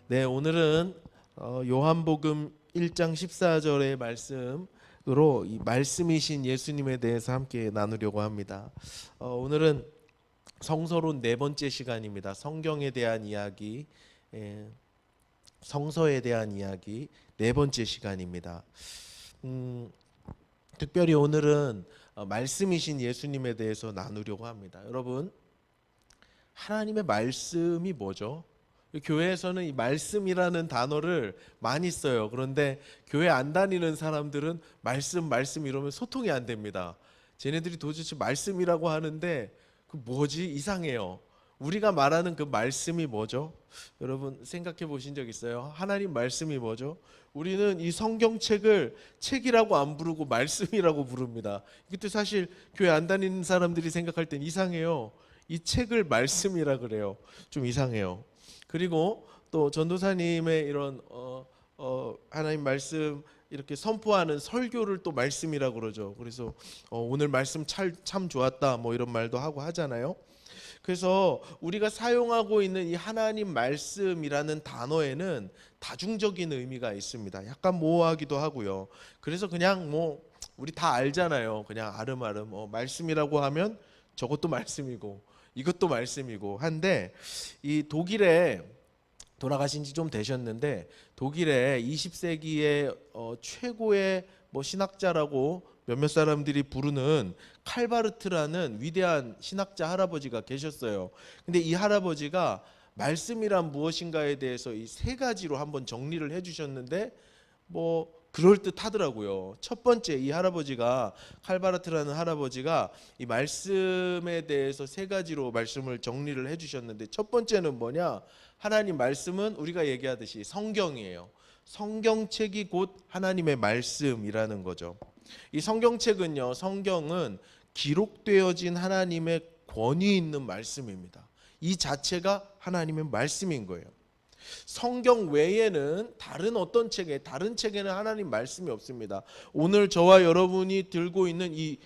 네, 오늘은 요한복음 1장 14절의 말씀으로 이 말씀이신 예수님에 대해서 함께 나누려고 합니다. 오늘은 성서론 네 번째 시간입니다. 성경에 대한 이야기, 성서에 대한 이야기 네 번째 시간입니다. 특별히 오늘은 말씀이신 예수님에 대해서 나누려고 합니다. 여러분, 하나님의 말씀이 뭐죠? 교회에서는 이 말씀이라는 단어를 많이 써요. 그런데 교회 안 다니는 사람들은 말씀 이러면 소통이 안 됩니다. 쟤네들이 도대체 말씀이라고 하는데 그 뭐지? 이상해요. 우리가 말하는 그 말씀이 뭐죠? 여러분 생각해 보신 적 있어요? 하나님 말씀이 뭐죠? 우리는 이 성경책을 책이라고 안 부르고 말씀이라고 부릅니다. 이것도 사실 교회 안 다니는 사람들이 생각할 땐 이상해요. 이 책을 말씀이라 그래요. 좀 이상해요. 그리고 또 전도사님의 이런 하나님 말씀 이렇게 선포하는 설교를 또 말씀이라고 그러죠. 그래서 오늘 말씀 참 좋았다 뭐 이런 말도 하고 하잖아요. 그래서 우리가 사용하고 있는 이 하나님 말씀이라는 단어에는 다중적인 의미가 있습니다. 약간 모호하기도 하고요. 그래서 그냥 뭐 우리 다 알잖아요. 그냥 아름아름 말씀이라고 하면 저것도 말씀이고 이것도 말씀이고 한데, 이 독일에 돌아가신 지 좀 되셨는데 독일의 20세기의 최고의 신학자라고 몇몇 사람들이 부르는 칼바르트라는 위대한 신학자 할아버지가 계셨어요. 근데 이 할아버지가 말씀이란 무엇인가에 대해서 이 세 가지로 한번 정리를 해주셨는데 그럴듯하더라고요. 첫 번째, 이 할아버지가 칼바르트라는 할아버지가 이 말씀에 대해서 세 가지로 말씀을 정리를 해주셨는데, 첫 번째는 뭐냐? 하나님 말씀은 우리가 얘기하듯이 성경이에요. 성경책이 곧 하나님의 말씀이라는 거죠. 이 성경책은요, 성경은 기록되어진 하나님의 권위 있는 말씀입니다. 이 자체가 하나님의 말씀인 거예요. 성경 외에는 다른 책에는 하나님 말씀이 없습니다. 오늘 저와 여러분이 들고 있는 이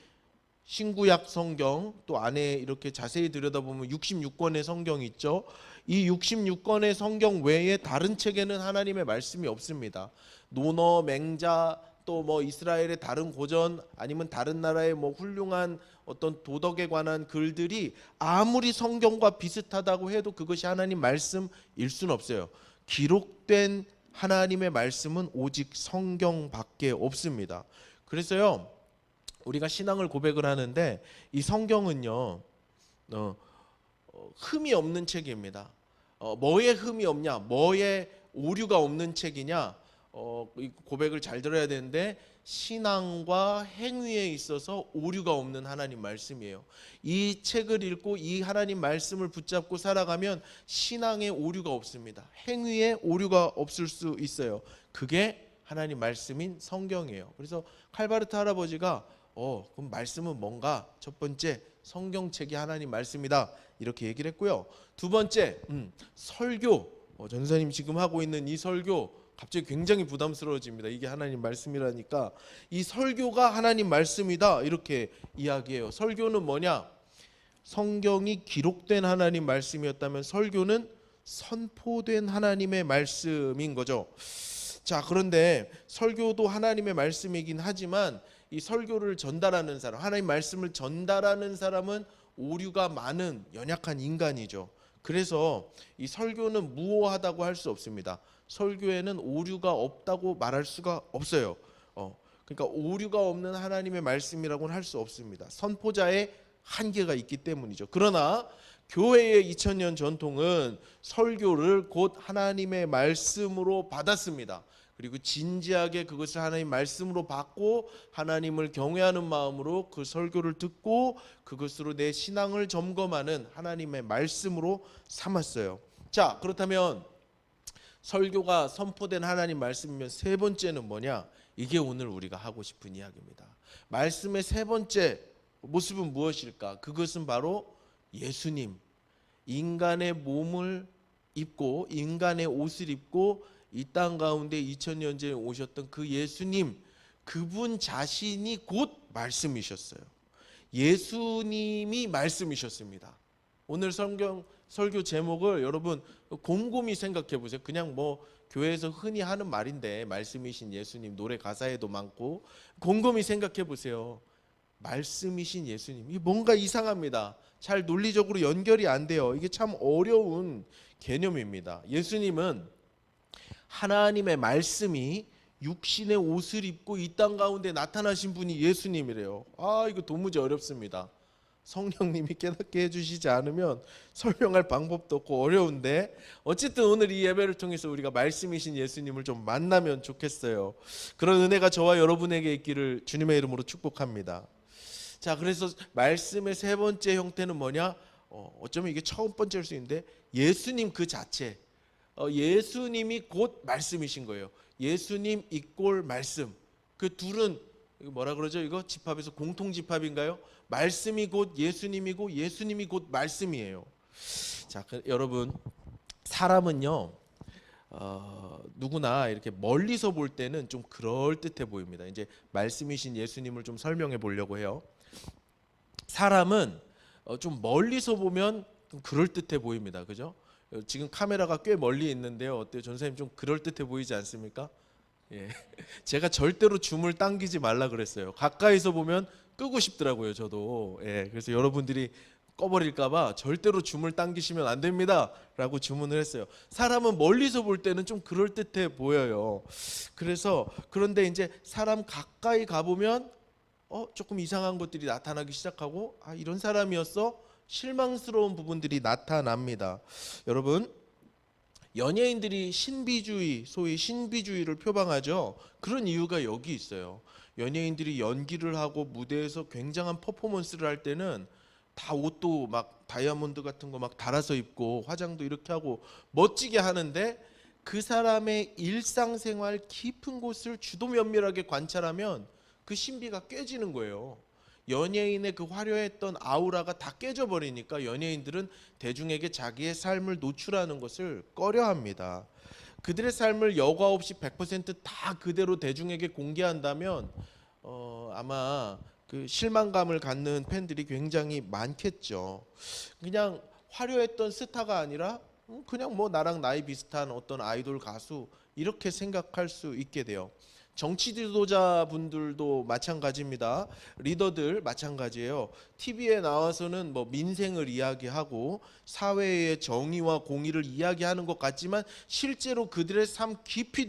신구약 성경, 또 안에 이렇게 자세히 들여다보면 66권의 성경이 있죠. 이 66권의 성경 외에 다른 책에는 하나님의 말씀이 없습니다. 논어, 맹자, 또 이스라엘의 다른 고전, 아니면 다른 나라의 훌륭한 어떤 도덕에 관한 글들이 아무리 성경과 비슷하다고 해도 그것이 하나님 말씀일 수는 없어요. 기록된 하나님의 말씀은 오직 성경밖에 없습니다. 그래서요, 우리가 신앙을 고백을 하는데 이 성경은요, 흠이 없는 책입니다. 뭐에 흠이 없냐? 뭐에 오류가 없는 책이냐? 이 고백을 잘 들어야 되는데, 신앙과 행위에 있어서 오류가 없는 하나님 말씀이에요. 이 책을 읽고 이 하나님 말씀을 붙잡고 살아가면 신앙에 오류가 없습니다. 행위에 오류가 없을 수 있어요. 그게 하나님 말씀인 성경이에요. 그래서 칼바르트 할아버지가 그럼 말씀은 뭔가? 첫 번째, 성경책이 하나님 말씀이다, 이렇게 얘기를 했고요. 두 번째, 설교. 전도사님 지금 하고 있는 이 설교 갑자기 굉장히 부담스러워집니다. 이게 하나님 말씀이라니까. 이 설교가 하나님 말씀이다, 이렇게 이야기해요. 설교는 뭐냐? 성경이 기록된 하나님 말씀이었다면 설교는 선포된 하나님의 말씀인 거죠. 자, 그런데 설교도 하나님의 말씀이긴 하지만 이 설교를 전달하는 사람, 하나님 말씀을 전달하는 사람은 오류가 많은 연약한 인간이죠. 그래서 이 설교는 무오하다고 할 수 없습니다. 설교에는 오류가 없다고 말할 수가 없어요. 그러니까 오류가 없는 하나님의 말씀이라고는 할 수 없습니다. 선포자의 한계가 있기 때문이죠. 그러나 교회의 2000년 전통은 설교를 곧 하나님의 말씀으로 받았습니다. 그리고 진지하게 그것을 하나님 말씀으로 받고 하나님을 경외하는 마음으로 그 설교를 듣고 그것으로 내 신앙을 점검하는 하나님의 말씀으로 삼았어요. 자, 그렇다면 설교가 선포된 하나님 말씀이면 세 번째는 뭐냐? 이게 오늘 우리가 하고 싶은 이야기입니다. 말씀의 세 번째 모습은 무엇일까? 그것은 바로 예수님, 인간의 몸을 입고 인간의 옷을 입고 이 땅 가운데 2000년 전에 오셨던 그 예수님, 그분 자신이 곧 말씀이셨어요. 예수님이 말씀이셨습니다. 오늘 성경 설교 제목을 여러분 곰곰이 생각해 보세요. 그냥 뭐 교회에서 흔히 하는 말인데, 말씀이신 예수님, 노래 가사에도 많고, 곰곰이 생각해 보세요. 말씀이신 예수님, 이게 뭔가 이상합니다. 잘 논리적으로 연결이 안 돼요. 이게 참 어려운 개념입니다. 예수님은 하나님의 말씀이 육신의 옷을 입고 이 땅 가운데 나타나신 분이 예수님이래요. 이거 도무지 어렵습니다. 성령님이 깨닫게 해주시지 않으면 설명할 방법도 없고 어려운데, 어쨌든 오늘 이 예배를 통해서 우리가 말씀이신 예수님을 좀 만나면 좋겠어요. 그런 은혜가 저와 여러분에게 있기를 주님의 이름으로 축복합니다. 자, 그래서 말씀의 세 번째 형태는 뭐냐? 어쩌면 이게 첫 번째일 수 있는데, 예수님 그 자체, 예수님이 곧 말씀이신 거예요. 예수님 이꼴 말씀. 그 둘은 뭐라 그러죠? 이거 집합에서 공통 집합인가요? 말씀이 곧 예수님이고 예수님이 곧 말씀이에요. 자, 여러분, 사람은요, 누구나 이렇게 멀리서 볼 때는 좀 그럴듯해 보입니다. 이제 말씀이신 예수님을 좀 설명해 보려고 해요. 사람은 좀 멀리서 보면 좀 그럴듯해 보입니다. 그죠? 지금 카메라가 꽤 멀리 있는데요. 어때요? 전사님 좀 그럴듯해 보이지 않습니까? 예. 제가 절대로 줌을 당기지 말라 그랬어요. 가까이서 보면 끄고 싶더라고요, 저도. 예. 그래서 여러분들이 꺼버릴까봐 절대로 줌을 당기시면 안 됩니다 라고 주문을 했어요. 사람은 멀리서 볼 때는 좀 그럴듯해 보여요. 그런데 이제 사람 가까이 가보면 조금 이상한 것들이 나타나기 시작하고, 이런 사람이었어? 실망스러운 부분들이 나타납니다. 여러분, 연예인들이 신비주의, 소위 신비주의를 표방하죠. 그런 이유가 여기 있어요. 연예인들이 연기를 하고 무대에서 굉장한 퍼포먼스를 할 때는 다 옷도 막 다이아몬드 같은 거 막 달아서 입고 화장도 이렇게 하고 멋지게 하는데, 그 사람의 일상생활 깊은 곳을 주도 면밀하게 관찰하면 그 신비가 깨지는 거예요. 연예인의 그 화려했던 아우라가 다 깨져버리니까 연예인들은 대중에게 자기의 삶을 노출하는 것을 꺼려합니다. 그들의 삶을 여과 없이 100%다 그대로 대중에게 공개한다면 아마 그 실망감을 갖는 팬들이 굉장히 많겠죠. 그냥 화려했던 스타가 아니라 그냥 뭐 나랑 나이 비슷한 어떤 아이돌 가수, 이렇게 생각할 수 있게 돼요. 정치 지도자분들도 마찬가지입니다. 리더들 마찬가지예요. TV에 나와서는 뭐 민생을 이야기하고 사회의 정의와 공의를 이야기하는 것 같지만, 실제로 그들의 삶 깊이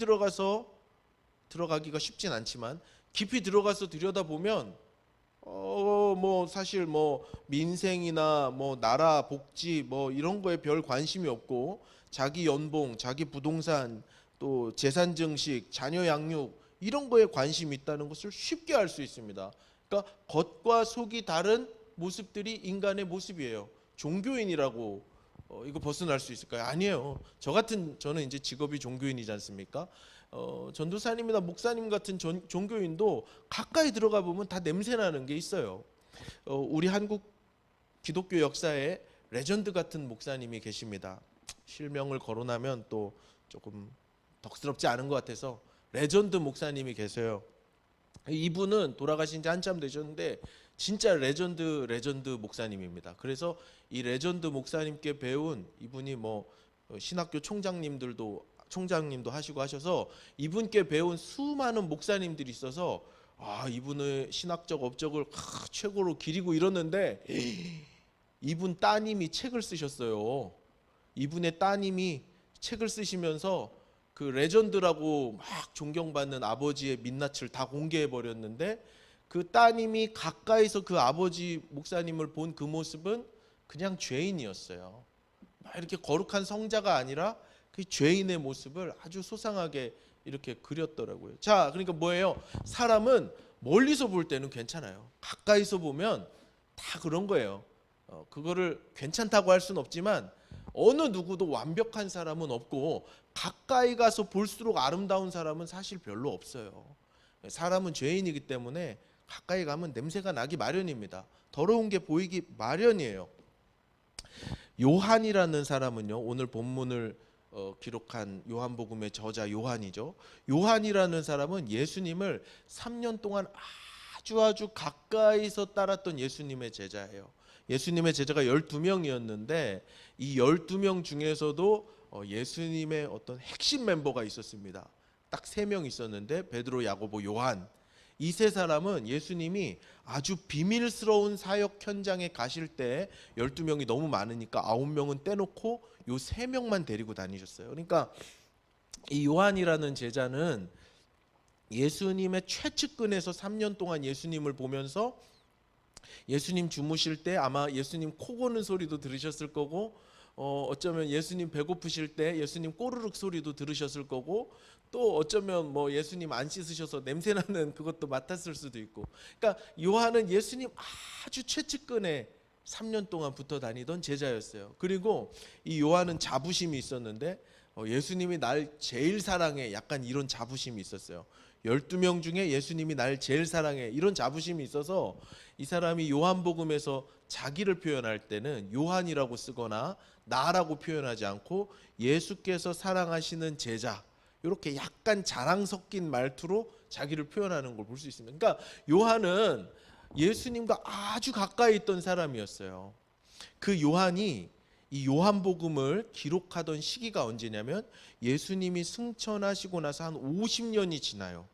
들어가기가 쉽진 않지만 깊이 들어가서 들여다보면 뭐 사실 뭐 민생이나 뭐 나라 복지 뭐 이런 거에 별 관심이 없고, 자기 연봉, 자기 부동산, 또 재산 증식, 자녀 양육, 이런 거에 관심이 있다는 것을 쉽게 알 수 있습니다. 그러니까 겉과 속이 다른 모습들이 인간의 모습이에요. 종교인이라고 이거 벗어날 수 있을까요? 아니에요. 저는 이제 직업이 종교인이지 않습니까? 전도사님이나 목사님 같은 종교인도 가까이 들어가 보면 다 냄새 나는 게 있어요. 우리 한국 기독교 역사에 레전드 같은 목사님이 계십니다. 실명을 거론하면 또 조금 덕스럽지 않은 것 같아서 레전드 목사님이 계세요. 이분은 돌아가신 지 한참 되셨는데 진짜 레전드 목사님입니다. 그래서 이 레전드 목사님께 배운, 이분이 뭐 신학교 총장님도 하시고 하셔서 이분께 배운 수많은 목사님들이 있어서 이분의 신학적 업적을 최고로 기리고 이러는데, 이분 따님이 책을 쓰셨어요. 이분의 따님이 책을 쓰시면서 그 레전드라고 막 존경받는 아버지의 민낯을 다 공개해 버렸는데, 그 따님이 가까이서 그 아버지 목사님을 본 그 모습은 그냥 죄인이었어요. 막 이렇게 거룩한 성자가 아니라 그 죄인의 모습을 아주 소상하게 이렇게 그렸더라고요. 자, 그러니까 뭐예요? 사람은 멀리서 볼 때는 괜찮아요. 가까이서 보면 다 그런 거예요. 그거를 괜찮다고 할 수는 없지만 어느 누구도 완벽한 사람은 없고, 가까이 가서 볼수록 아름다운 사람은 사실 별로 없어요. 사람은 죄인이기 때문에 가까이 가면 냄새가 나기 마련입니다. 더러운 게 보이기 마련이에요. 요한이라는 사람은요, 오늘 본문을 기록한 요한복음의 저자 요한이죠. 요한이라는 사람은 예수님을 3년 동안 아주 가까이서 따랐던 예수님의 제자예요. 예수님의 제자가 12명이었는데 이 12명 중에서도 예수님의 어떤 핵심 멤버가 있었습니다. 딱 3명 있었는데 베드로, 야고보, 요한. 이 세 사람은 예수님이 아주 비밀스러운 사역 현장에 가실 때 12명이 너무 많으니까 9명은 떼놓고 요 3명만 데리고 다니셨어요. 그러니까 이 요한이라는 제자는 예수님의 최측근에서 3년 동안 예수님을 보면서 예수님 주무실 때 아마 예수님 코 고는 소리도 들으셨을 거고 어쩌면 예수님 배고프실 때 예수님 꼬르륵 소리도 들으셨을 거고 또 어쩌면 뭐 예수님 안 씻으셔서 냄새나는 그것도 맡았을 수도 있고. 그러니까 요한은 예수님 아주 최측근에 3년 동안 붙어 다니던 제자였어요. 그리고 이 요한은 자부심이 있었는데 예수님이 날 제일 사랑해, 약간 이런 자부심이 있었어요. 12명 중에 예수님이 날 제일 사랑해, 이런 자부심이 있어서 이 사람이 요한복음에서 자기를 표현할 때는 요한이라고 쓰거나 나라고 표현하지 않고 예수께서 사랑하시는 제자, 이렇게 약간 자랑 섞인 말투로 자기를 표현하는 걸 볼 수 있습니다. 그러니까 요한은 예수님과 아주 가까이 있던 사람이었어요. 그 요한이 이 요한복음을 기록하던 시기가 언제냐면 예수님이 승천하시고 나서 한 50년이 지나요.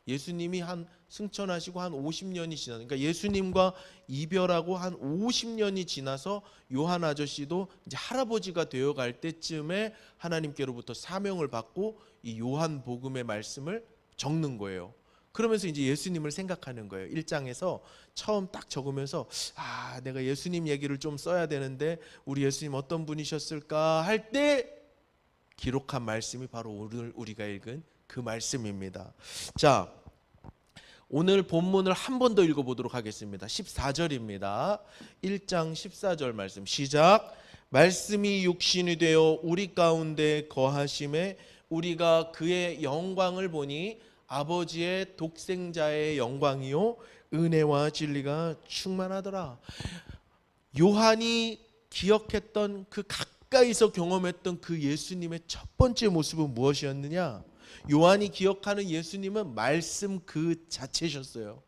예수님이 승천하시고 한 50년이 지나, 그러니까 예수님과 이별하고 한 50년이 지나서 요한 아저씨도 이제 할아버지가 되어갈 때쯤에 하나님께로부터 사명을 받고 이 요한복음의 말씀을 적는 거예요. 그러면서 이제 예수님을 생각하는 거예요. 1장에서 처음 딱 적으면서 내가 예수님 얘기를 좀 써야 되는데 우리 예수님 어떤 분이셨을까 할 때 기록한 말씀이 바로 오늘 우리가 읽은 그 말씀입니다. 자, 오늘 본문을 한 번 더 읽어보도록 하겠습니다. 14절입니다. 1장 14절 말씀 시작. 말씀이 육신이 되어 우리 가운데 거하심에 우리가 그의 영광을 보니 아버지의 독생자의 영광이요 은혜와 진리가 충만하더라. 요한이 기억했던 그 가까이서 경험했던 그 예수님의 첫 번째 모습은 무엇이었느냐? 요한이 기억하는 예수님은 말씀 그 자체셨어요.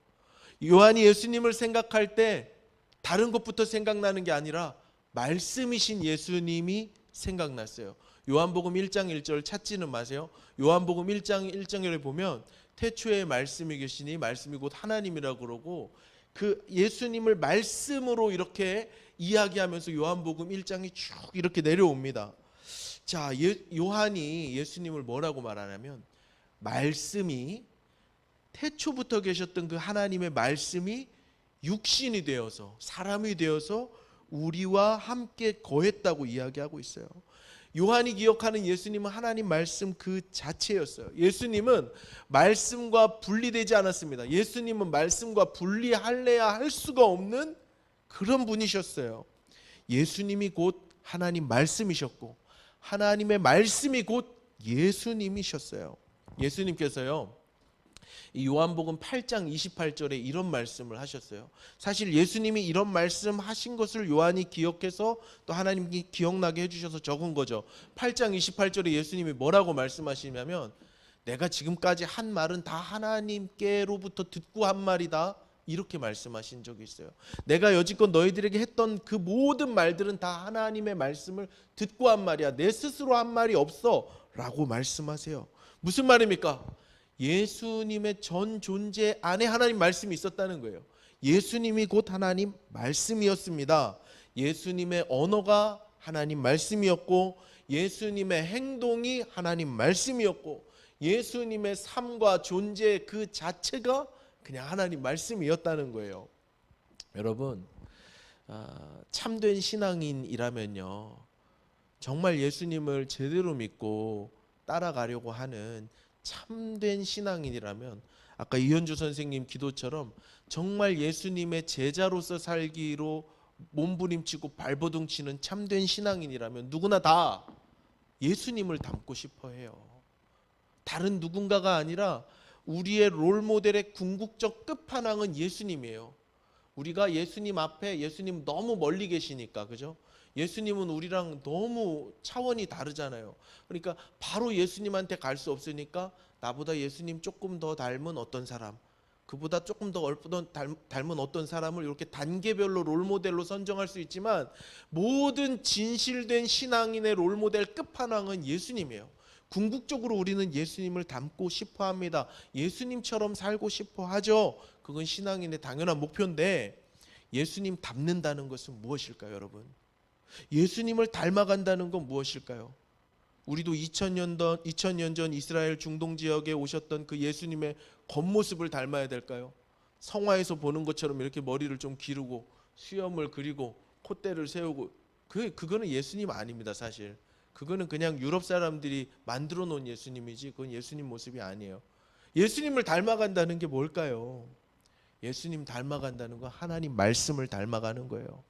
요한이 예수님을 생각할 때 다른 것부터 생각나는 게 아니라 말씀이신 예수님이 생각났어요. 요한복음 1장 1절 찾지는 마세요. 요한복음 1장 1절에 보면 태초에 말씀이 계시니 말씀이 곧 하나님이라고 그러고 그 예수님을 말씀으로 이렇게 이야기하면서 요한복음 1장이 쭉 이렇게 내려옵니다. 자, 요한이 예수님을 뭐라고 말하냐면 말씀이 태초부터 계셨던 그 하나님의 말씀이 육신이 되어서 사람이 되어서 우리와 함께 거했다고 이야기하고 있어요. 요한이 기억하는 예수님은 하나님 말씀 그 자체였어요. 예수님은 말씀과 분리되지 않았습니다. 예수님은 말씀과 분리할래야 할 수가 없는 그런 분이셨어요. 예수님이 곧 하나님 말씀이셨고 하나님의 말씀이 곧 예수님이셨어요. 예수님께서요 이 요한복음 8장 28절에 이런 말씀을 하셨어요. 사실 예수님이 이런 말씀 하신 것을 요한이 기억해서 또 하나님이 기억나게 해주셔서 적은 거죠. 8장 28절에 예수님이 뭐라고 말씀하시냐면 내가 지금까지 한 말은 다 하나님께로부터 듣고 한 말이다, 이렇게 말씀하신 적이 있어요. 내가 여지껏 너희들에게 했던 그 모든 말들은 다 하나님의 말씀을 듣고 한 말이야, 내 스스로 한 말이 없어 라고 말씀하세요. 무슨 말입니까? 예수님의 전 존재 안에 하나님 말씀이 있었다는 거예요. 예수님이 곧 하나님 말씀이었습니다. 예수님의 언어가 하나님 말씀이었고 예수님의 행동이 하나님 말씀이었고 예수님의 삶과 존재 그 자체가 그냥 하나님 말씀이었다는 거예요. 여러분, 참된 신앙인이라면요 정말 예수님을 제대로 믿고 따라가려고 하는 참된 신앙인이라면 아까 이현주 선생님 기도처럼 정말 예수님의 제자로서 살기로 몸부림치고 발버둥치는 참된 신앙인이라면 누구나 다 예수님을 닮고 싶어 해요. 다른 누군가가 아니라 우리의 롤모델의 궁극적 끝판왕은 예수님이에요. 우리가 예수님 앞에, 예수님 너무 멀리 계시니까, 그죠? 예수님은 우리랑 너무 차원이 다르잖아요. 그러니까 바로 예수님한테 갈 수 없으니까 나보다 예수님 조금 더 닮은 어떤 사람, 그보다 조금 더 얼핏 닮은 어떤 사람을 이렇게 단계별로 롤모델로 선정할 수 있지만 모든 진실된 신앙인의 롤모델 끝판왕은 예수님이에요. 궁극적으로 우리는 예수님을 닮고 싶어 합니다. 예수님처럼 살고 싶어 하죠. 그건 신앙인의 당연한 목표인데 예수님 닮는다는 것은 무엇일까요, 여러분? 예수님을 닮아간다는 건 무엇일까요? 우리도 2000년 전 이스라엘 중동 지역에 오셨던 그 예수님의 겉모습을 닮아야 될까요? 성화에서 보는 것처럼 이렇게 머리를 좀 기르고 수염을 그리고 콧대를 세우고 그거는 예수님 아닙니다, 사실. 그거는 그냥 유럽 사람들이 만들어 놓은 예수님이지 그건 예수님 모습이 아니에요. 예수님을 닮아간다는 게 뭘까요? 예수님 닮아간다는 건 하나님 말씀을 닮아가는 거예요.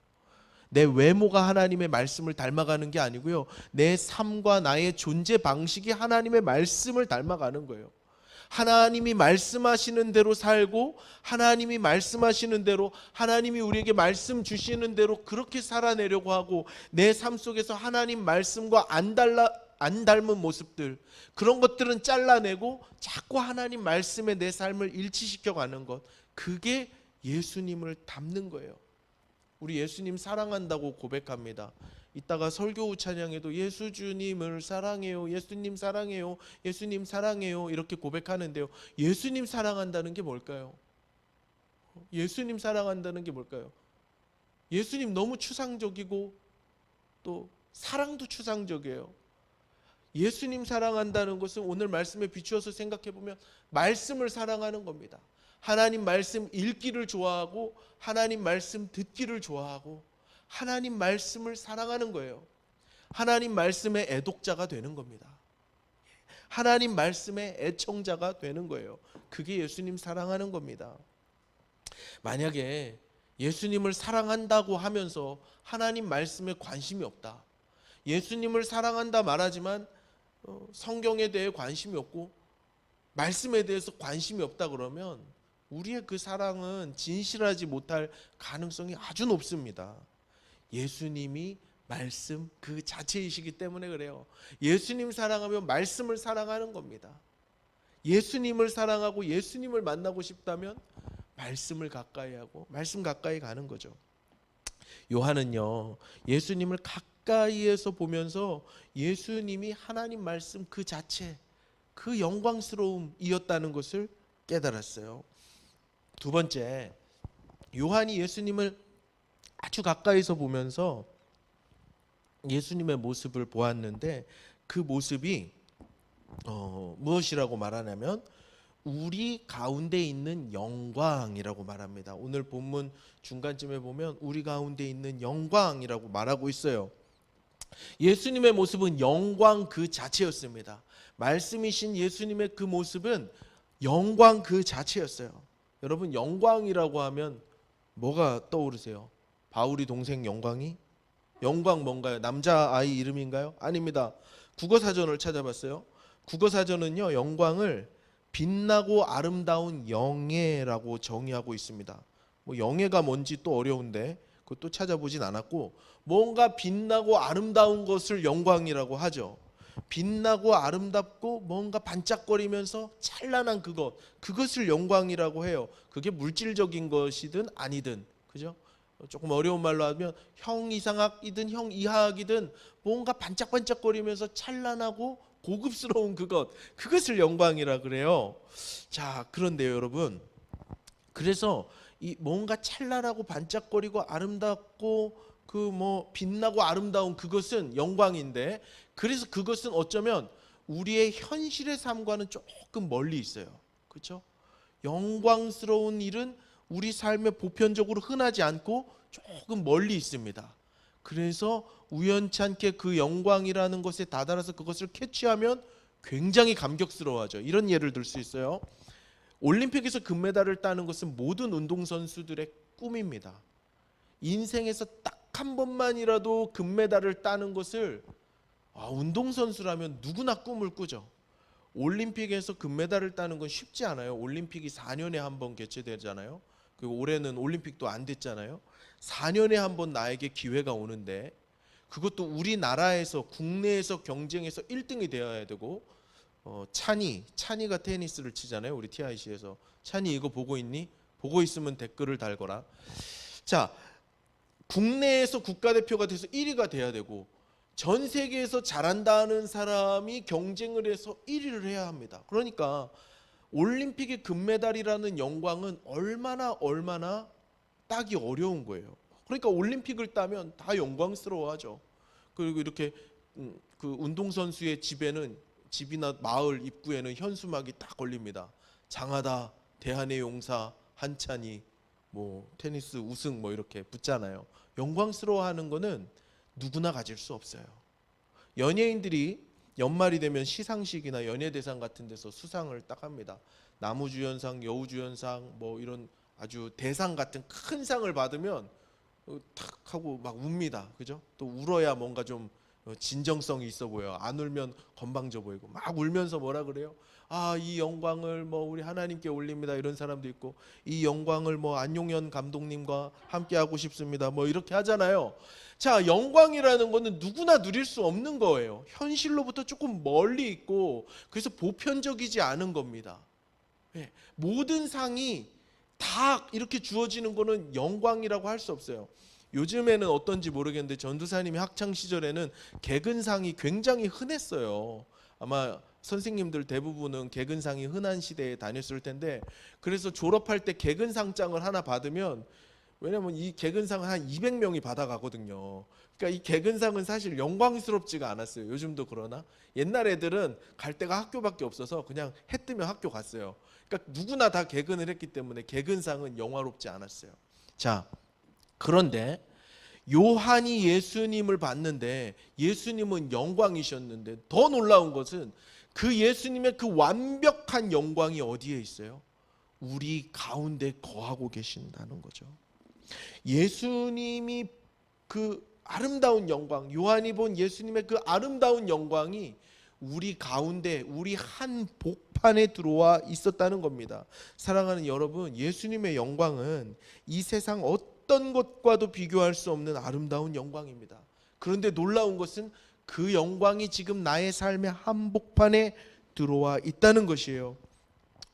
내 외모가 하나님의 말씀을 닮아가는 게 아니고요. 내 삶과 나의 존재 방식이 하나님의 말씀을 닮아가는 거예요. 하나님이 말씀하시는 대로 살고 하나님이 말씀하시는 대로 하나님이 우리에게 말씀 주시는 대로 그렇게 살아내려고 하고 내 삶 속에서 하나님 말씀과 안 닮은 모습들 그런 것들은 잘라내고 자꾸 하나님 말씀에 내 삶을 일치시켜 가는 것 그게 예수님을 닮는 거예요. 우리 예수님 사랑한다고 고백합니다. 이따가 설교 후 찬양에도 예수 주님을 사랑해요. 예수님 사랑해요. 예수님 사랑해요. 이렇게 고백하는데요. 예수님 사랑한다는 게 뭘까요? 예수님 사랑한다는 게 뭘까요? 예수님 너무 추상적이고 또 사랑도 추상적이에요. 예수님 사랑한다는 것은 오늘 말씀에 비추어서 생각해 보면 말씀을 사랑하는 겁니다. 하나님 말씀 읽기를 좋아하고 하나님 말씀 듣기를 좋아하고 하나님 말씀을 사랑하는 거예요. 하나님 말씀의 애독자가 되는 겁니다. 하나님 말씀의 애청자가 되는 거예요. 그게 예수님 사랑하는 겁니다. 만약에 예수님을 사랑한다고 하면서 하나님 말씀에 관심이 없다. 예수님을 사랑한다 말하지만 성경에 대해 관심이 없고 말씀에 대해서 관심이 없다 그러면 우리의 그 사랑은 진실하지 못할 가능성이 아주 높습니다. 예수님이 말씀 그 자체이시기 때문에 그래요. 예수님 사랑하면 말씀을 사랑하는 겁니다. 예수님을 사랑하고 예수님을 만나고 싶다면 말씀을 가까이 하고 말씀 가까이 가는 거죠. 요한은요 예수님을 가까이에서 보면서 예수님이 하나님 말씀 그 자체 그 영광스러움이었다는 것을 깨달았어요. 두 번째, 요한이 예수님을 아주 가까이서 보면서 예수님의 모습을 보았는데 그 모습이 무엇이라고 말하냐면 우리 가운데 있는 영광이라고 말합니다. 오늘 본문 중간쯤에 보면 우리 가운데 있는 영광이라고 말하고 있어요. 예수님의 모습은 영광 그 자체였습니다. 말씀이신 예수님의 그 모습은 영광 그 자체였어요. 여러분 영광이라고 하면 뭐가 떠오르세요? 바울이 동생 영광이? 영광 뭔가요? 남자아이 이름인가요? 아닙니다. 국어사전을 찾아봤어요. 국어사전은요 영광을 빛나고 아름다운 영예라고 정의하고 있습니다. 뭐 영예가 뭔지 또 어려운데 그것도 찾아보진 않았고 뭔가 빛나고 아름다운 것을 영광이라고 하죠. 빛나고 아름답고 뭔가 반짝거리면서 찬란한 그것을 영광이라고 해요. 그게 물질적인 것이든 아니든 그죠? 조금 어려운 말로 하면 형 이상학이든 형 이하학이든 뭔가 반짝반짝거리면서 찬란하고 고급스러운 그것을 영광이라 그래요. 자, 그런데요, 여러분. 그래서 이 뭔가 찬란하고 반짝거리고 아름답고 빛나고 아름다운 그것은 영광인데 그래서 그것은 어쩌면 우리의 현실의 삶과는 조금 멀리 있어요. 그렇죠? 영광스러운 일은 우리 삶에 보편적으로 흔하지 않고 조금 멀리 있습니다. 그래서 우연찮게 그 영광이라는 것에 다다라서 그것을 캐치하면 굉장히 감격스러워하죠. 이런 예를 들 수 있어요. 올림픽에서 금메달을 따는 것은 모든 운동선수들의 꿈입니다. 인생에서 딱 한 번만이라도 금메달을 따는 것을 운동선수라면 누구나 꿈을 꾸죠. 올림픽에서 금메달을 따는 건 쉽지 않아요. 올림픽이 4년에 한 번 개최되잖아요. 그리고 올해는 올림픽도 안 됐잖아요. 4년에 한 번 나에게 기회가 오는데 그것도 우리나라에서 국내에서 경쟁해서 1등이 되어야 되고 찬이가 테니스를 치잖아요. 우리 TIC에서. 찬이 이거 보고 있니? 보고 있으면 댓글을 달거라. 자, 국내에서 국가대표가 돼서 1위가 돼야 되고 전 세계에서 잘한다는 사람이 경쟁을 해서 1위를 해야 합니다. 그러니까 올림픽의 금메달이라는 영광은 얼마나 따기 어려운 거예요. 그러니까 올림픽을 따면 다 영광스러워하죠. 그리고 이렇게 그 운동선수의 집이나 마을 입구에는 현수막이 딱 걸립니다. 장하다, 대한의 용사, 한찬이, 뭐 테니스 우승 뭐 이렇게 붙잖아요. 영광스러워하는 거는 누구나 가질 수 없어요. 연예인들이 연말이 되면 시상식이나 연예대상 같은 데서 수상을 딱 합니다. 나무주연상, 여우주연상 뭐 이런 아주 대상 같은 큰 상을 받으면 탁 하고 막 웁니다. 그죠? 또 울어야 뭔가 좀 진정성이 있어 보여. 안 울면 건방져 보이고 막 울면서 뭐라 그래요? 아, 이 영광을 뭐 우리 하나님께 올립니다. 이런 사람도 있고 이 영광을 뭐 안용현 감독님과 함께 하고 싶습니다. 뭐 이렇게 하잖아요. 자, 영광이라는 거는 누구나 누릴 수 없는 거예요. 현실로부터 조금 멀리 있고 그래서 보편적이지 않은 겁니다. 네, 모든 상이 다 이렇게 주어지는 거는 영광이라고 할 수 없어요. 요즘에는 어떤지 모르겠는데 전도사님이 학창 시절에는 개근상이 굉장히 흔했어요. 아마 선생님들 대부분은 개근상이 흔한 시대에 다녔을 텐데 그래서 졸업할 때 개근상장을 하나 받으면 왜냐면 이 개근상을 한 200명이 받아가거든요. 그러니까 이 개근상은 사실 영광스럽지가 않았어요. 요즘도 그러나 옛날 애들은 갈 데가 학교밖에 없어서 그냥 해 뜨면 학교 갔어요. 그러니까 누구나 다 개근을 했기 때문에 개근상은 영화롭지 않았어요. 자, 그런데 요한이 예수님을 봤는데 예수님은 영광이셨는데 더 놀라운 것은 그 예수님의 그 완벽한 영광이 어디에 있어요? 우리 가운데 거하고 계신다는 거죠. 예수님이 그 아름다운 영광, 요한이 본 예수님의 그 아름다운 영광이 우리 가운데 우리 한 복판에 들어와 있었다는 겁니다. 사랑하는 여러분, 예수님의 영광은 이 세상 어떤 것과도 비교할 수 없는 아름다운 영광입니다. 그런데 놀라운 것은 그 영광이 지금 나의 삶의 한복판에 들어와 있다는 것이에요.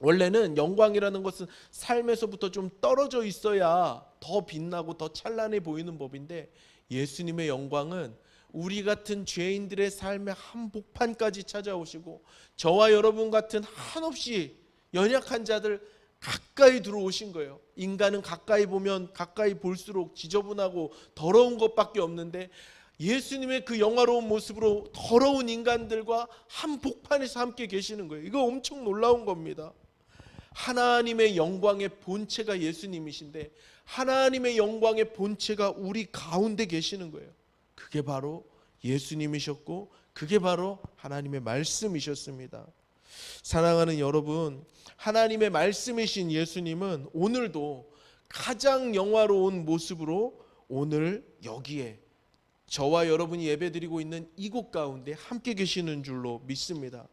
원래는 영광이라는 것은 삶에서부터 좀 떨어져 있어야 더 빛나고 더 찬란해 보이는 법인데 예수님의 영광은 우리 같은 죄인들의 삶의 한복판까지 찾아오시고 저와 여러분 같은 한없이 연약한 자들 가까이 들어오신 거예요. 인간은 가까이 보면 가까이 볼수록 지저분하고 더러운 것밖에 없는데 예수님의 그 영화로운 모습으로 더러운 인간들과 한복판에서 함께 계시는 거예요. 이거 엄청 놀라운 겁니다. 하나님의 영광의 본체가 예수님이신데 하나님의 영광의 본체가 우리 가운데 계시는 거예요. 그게 바로 예수님이셨고 그게 바로 하나님의 말씀이셨습니다. 사랑하는 여러분, 하나님의 말씀이신 예수님은 오늘도 가장 영화로운 모습으로 오늘 여기에 저와 여러분이 예배드리고 있는 이곳 가운데 함께 계시는 줄로 믿습니다.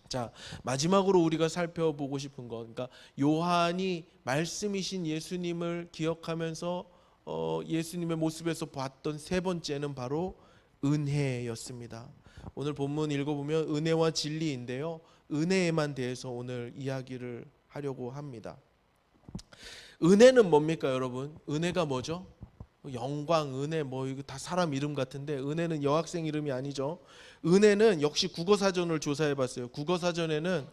자, 마지막으로 우리가 살펴보고 싶은 것, 그러니까 요한이 말씀이신 예수님을 기억하면서 예수님의 모습에서 봤던 세 번째는 바로 은혜였습니다. 오늘 본문 읽어보면 은혜와 진리인데요, 은혜에만 대해서 오늘 이야기를 하려고 합니다. 은혜는 뭡니까 여러분? 은혜가 뭐죠? 영광, 은혜 뭐 이거 다 사람 이름 같은데 은혜는 여학생 이름이 아니죠. 은혜는 역시 국어사전을 조사해봤어요. 국어사전에는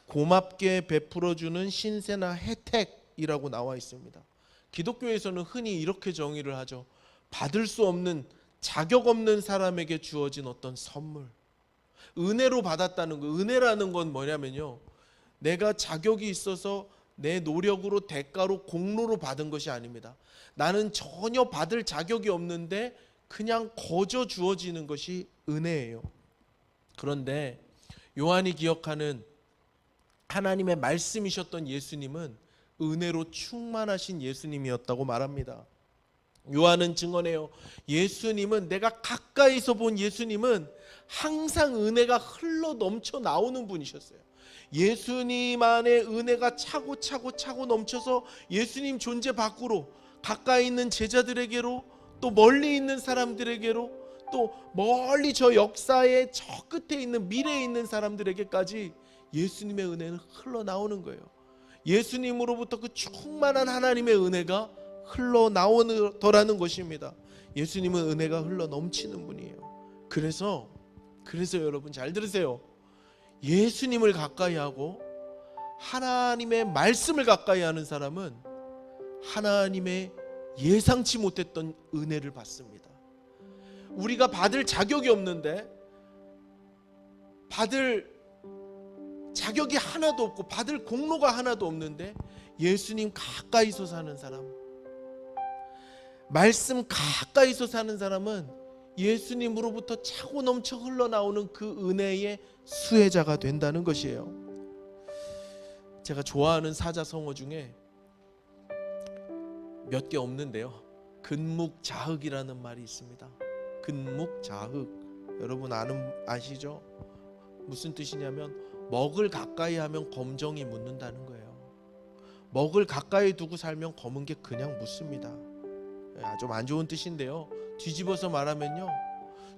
고맙게 베풀어주는 신세나 혜택이라고 나와 있습니다. 기독교에서는 흔히 이렇게 정의를 하죠. 받을 수 없는, 자격 없는 사람에게 주어진 어떤 선물, 은혜로 받았다는 거. 은혜라는 건 뭐냐면요, 내가 자격이 있어서 내 노력으로 대가로 공로로 받은 것이 아닙니다. 나는 전혀 받을 자격이 없는데 그냥 거저 주어지는 것이 은혜예요. 그런데 요한이 기억하는 하나님의 말씀이셨던 예수님은 은혜로 충만하신 예수님이었다고 말합니다. 요한은 증언해요. 예수님은, 내가 가까이서 본 예수님은 항상 은혜가 흘러 넘쳐 나오는 분이셨어요. 예수님 안에 은혜가 차고 넘쳐서 예수님 존재 밖으로 가까이 있는 제자들에게로, 또 멀리 있는 사람들에게로, 또 멀리 저 역사의 저 끝에 있는 미래에 있는 사람들에게까지 예수님의 은혜는 흘러나오는 거예요. 예수님으로부터 그 충만한 하나님의 은혜가 흘러나오더라는 것입니다. 예수님은 은혜가 흘러 넘치는 분이에요. 그래서 여러분 잘 들으세요. 예수님을 가까이 하고 하나님의 말씀을 가까이 하는 사람은 하나님의 예상치 못했던 은혜를 받습니다. 우리가 받을 자격이 없는데, 받을 자격이 하나도 없고 받을 공로가 하나도 없는데 예수님 가까이서 사는 사람, 말씀 가까이서 사는 사람은 예수님으로부터 차고 넘쳐 흘러나오는 그 은혜의 수혜자가 된다는 것이에요. 제가 좋아하는 사자성어 중에 몇 개 없는데요, 근묵자흑이라는 말이 있습니다. 근묵자흑, 여러분 아시죠? 무슨 뜻이냐면 먹을 가까이 하면 검정이 묻는다는 거예요. 먹을 가까이 두고 살면 검은 게 그냥 묻습니다. 좀 안 좋은 뜻인데요, 뒤집어서 말하면요,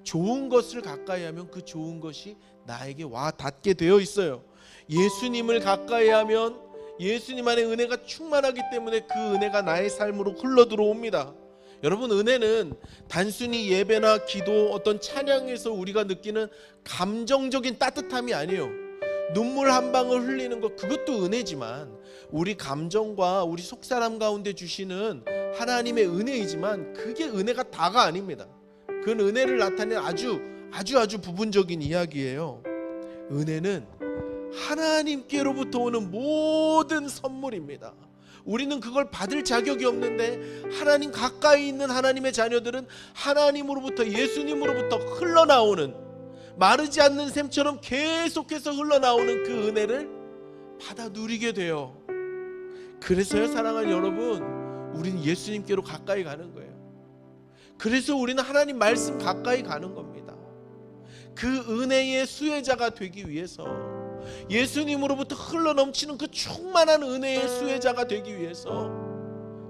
좋은 것을 가까이 하면 그 좋은 것이 나에게 와 닿게 되어 있어요. 예수님을 가까이 하면 예수님 안에 은혜가 충만하기 때문에 그 은혜가 나의 삶으로 흘러 들어옵니다. 여러분, 은혜는 단순히 예배나 기도, 어떤 찬양에서 우리가 느끼는 감정적인 따뜻함이 아니에요. 눈물 한 방울 흘리는 것, 그것도 은혜지만 우리 감정과 우리 속사람 가운데 주시는 하나님의 은혜이지만 그게 은혜가 다가 아닙니다. 그건 은혜를 나타내는 아주 부분적인 이야기예요. 은혜는 하나님께로부터 오는 모든 선물입니다. 우리는 그걸 받을 자격이 없는데 하나님 가까이 있는 하나님의 자녀들은 하나님으로부터, 예수님으로부터 흘러나오는, 마르지 않는 샘처럼 계속해서 흘러나오는 그 은혜를 받아 누리게 돼요. 그래서요, 사랑하는 여러분, 우리는 예수님께로 가까이 가는 거예요. 그래서 우리는 하나님 말씀 가까이 가는 겁니다. 그 은혜의 수혜자가 되기 위해서, 예수님으로부터 흘러넘치는 그 충만한 은혜의 수혜자가 되기 위해서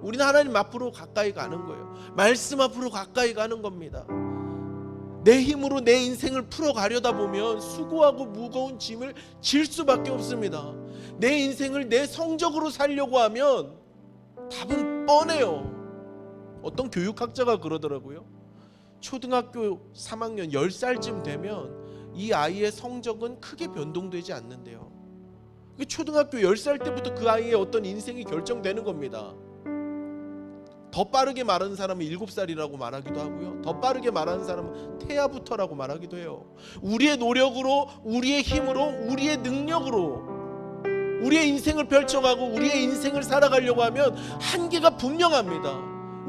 우리는 하나님 앞으로 가까이 가는 거예요. 말씀 앞으로 가까이 가는 겁니다. 내 힘으로 내 인생을 풀어가려다 보면 수고하고 무거운 짐을 질 수밖에 없습니다. 내 인생을 내 성적으로 살려고 하면 답은 뻔해요. 어떤 교육학자가 그러더라고요. 초등학교 3학년 10살쯤 되면 이 아이의 성적은 크게 변동되지 않는데요. 초등학교 10살 때부터 그 아이의 어떤 인생이 결정되는 겁니다. 더 빠르게 말하는 사람은 7살이라고 말하기도 하고요, 더 빠르게 말하는 사람은 태아부터라고 말하기도 해요. 우리의 노력으로, 우리의 힘으로, 우리의 능력으로 우리의 인생을 펼쳐가고 우리의 인생을 살아가려고 하면 한계가 분명합니다.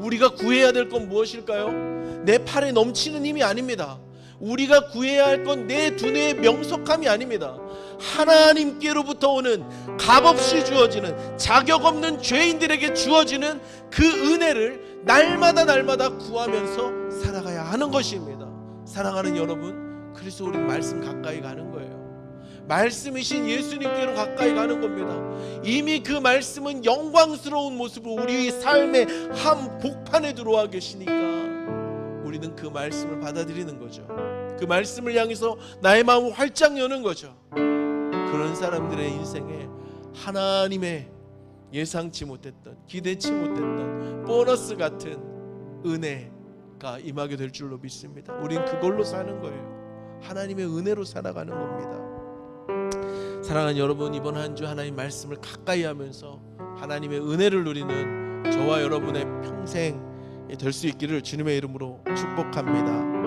우리가 구해야 될 건 무엇일까요? 내 팔에 넘치는 힘이 아닙니다. 우리가 구해야 할 건 내 두뇌의 명석함이 아닙니다. 하나님께로부터 오는, 값없이 주어지는, 자격 없는 죄인들에게 주어지는 그 은혜를 날마다 구하면서 살아가야 하는 것입니다. 사랑하는 여러분, 그래서 우리 말씀 가까이 가는 거예요. 말씀이신 예수님께로 가까이 가는 겁니다. 이미 그 말씀은 영광스러운 모습으로 우리 삶의 한 복판에 들어와 계시니까 우리는 그 말씀을 받아들이는 거죠. 그 말씀을 향해서 나의 마음을 활짝 여는 거죠. 그런 사람들의 인생에 하나님의 예상치 못했던, 기대치 못했던 보너스 같은 은혜가 임하게 될 줄로 믿습니다. 우린 그걸로 사는 거예요. 하나님의 은혜로 살아가는 겁니다. 사랑하는 여러분, 이번 한 주 하나님 말씀을 가까이 하면서 하나님의 은혜를 누리는 저와 여러분의 평생 될 수 있기를 주님의 이름으로 축복합니다.